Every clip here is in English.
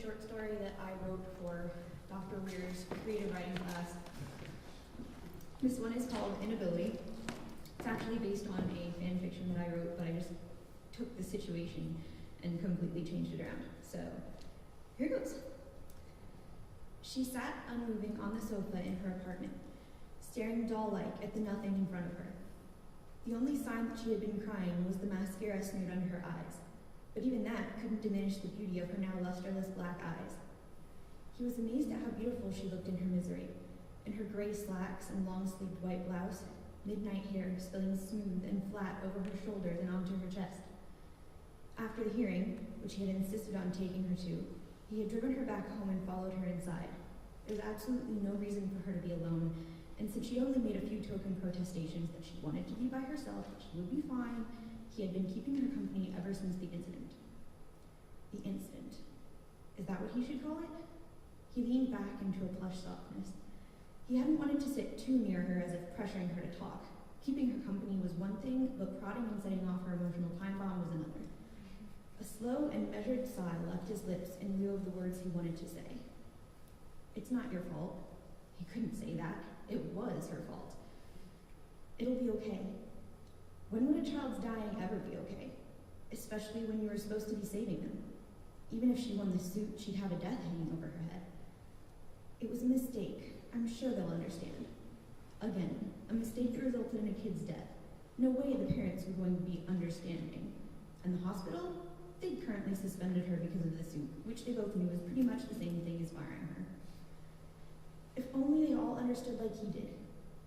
short story that I wrote for Dr. Weir's creative writing class. This one is called Inability. It's actually based on a fan fiction that I wrote, but I just took the situation and completely changed it around. So, here goes. She sat unmoving on the sofa in her apartment, staring doll-like at the nothing in front of her. The only sign that she had been crying was the mascara smeared under her eyes, but even that couldn't diminish the beauty of her now lusterless black eyes. He was amazed at how beautiful she looked in her misery, in her gray slacks and long-sleeved white blouse, midnight hair spilling smooth and flat over her shoulders and onto her chest. After the hearing, which he had insisted on taking her to, he had driven her back home and followed her inside. There was absolutely no reason for her to be alone, and since she only made a few token protestations that she wanted to be by herself, that she would be fine, he had been keeping her company ever since the incident. The incident. Is that what he should call it? He leaned back into a plush softness. He hadn't wanted to sit too near her as if pressuring her to talk. Keeping her company was one thing, but prodding and setting off her emotional time bomb was another. A slow and measured sigh left his lips in lieu of the words he wanted to say. It's not your fault. He couldn't say that. It was her fault. It'll be okay. When would a child's dying ever be okay? Especially when you were supposed to be saving them. Even if she won the suit, she'd have a death hanging over her head. It was a mistake. I'm sure they'll understand. Again, a mistake that resulted in a kid's death. No way the parents were going to be understanding. And the hospital? They'd currently suspended her because of the suit, which they both knew was pretty much the same thing as firing her. If only they all understood like he did.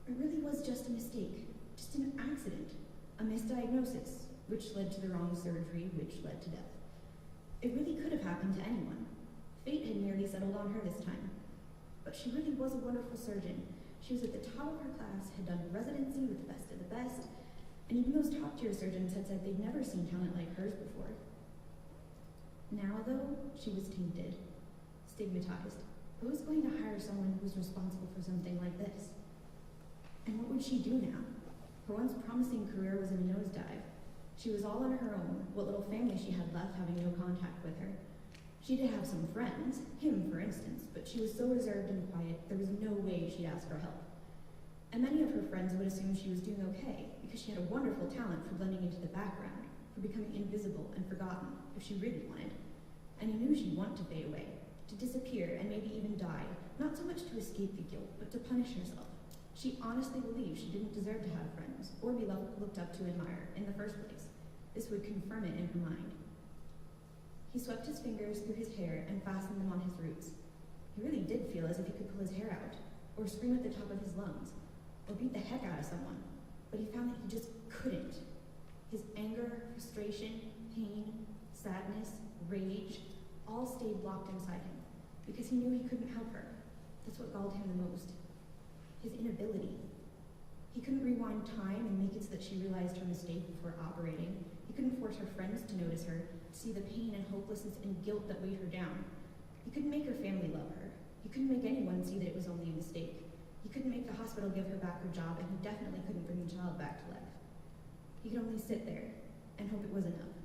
It really was just a mistake, just an accident, a misdiagnosis, which led to the wrong surgery, which led to death. It really could have happened to anyone. Fate had nearly settled on her this time. But she really was a wonderful surgeon. She was at the top of her class, had done residency with the best of the best, and even those top-tier surgeons had said they'd never seen talent like hers before. Now, though, she was tainted, stigmatized. Who was going to hire someone who was responsible for something like this? And what would she do now? Her once promising career was in a nosedive. She was all on her own, what little family she had left having no contact with her. She did have some friends, him for instance, but she was so reserved and quiet, there was no way she'd ask for help. And many of her friends would assume she was doing okay, because she had a wonderful talent for blending into the background, for becoming invisible and forgotten, if she really wanted. And he knew she'd want to fade away, to disappear and maybe even die, not so much to escape the guilt, but to punish herself. She honestly believed she didn't deserve to have friends, or be looked up to and admired in the first place. This would confirm it in her mind. He swept his fingers through his hair and fastened them on his roots. He really did feel as if he could pull his hair out, or scream at the top of his lungs, or beat the heck out of someone, but he found that he just couldn't. His anger, frustration, pain, sadness, rage, all stayed locked inside him, because he knew he couldn't help her. That's what galled him the most. His inability. He couldn't rewind time and make it so that she realized her mistake before operating. He couldn't force her friends to notice her, to see the pain and hopelessness and guilt that weighed her down. He couldn't make her family love her. He couldn't make anyone see that it was only a mistake. He couldn't make the hospital give her back her job, and he definitely couldn't bring the child back to life. He could only sit there and hope it was enough.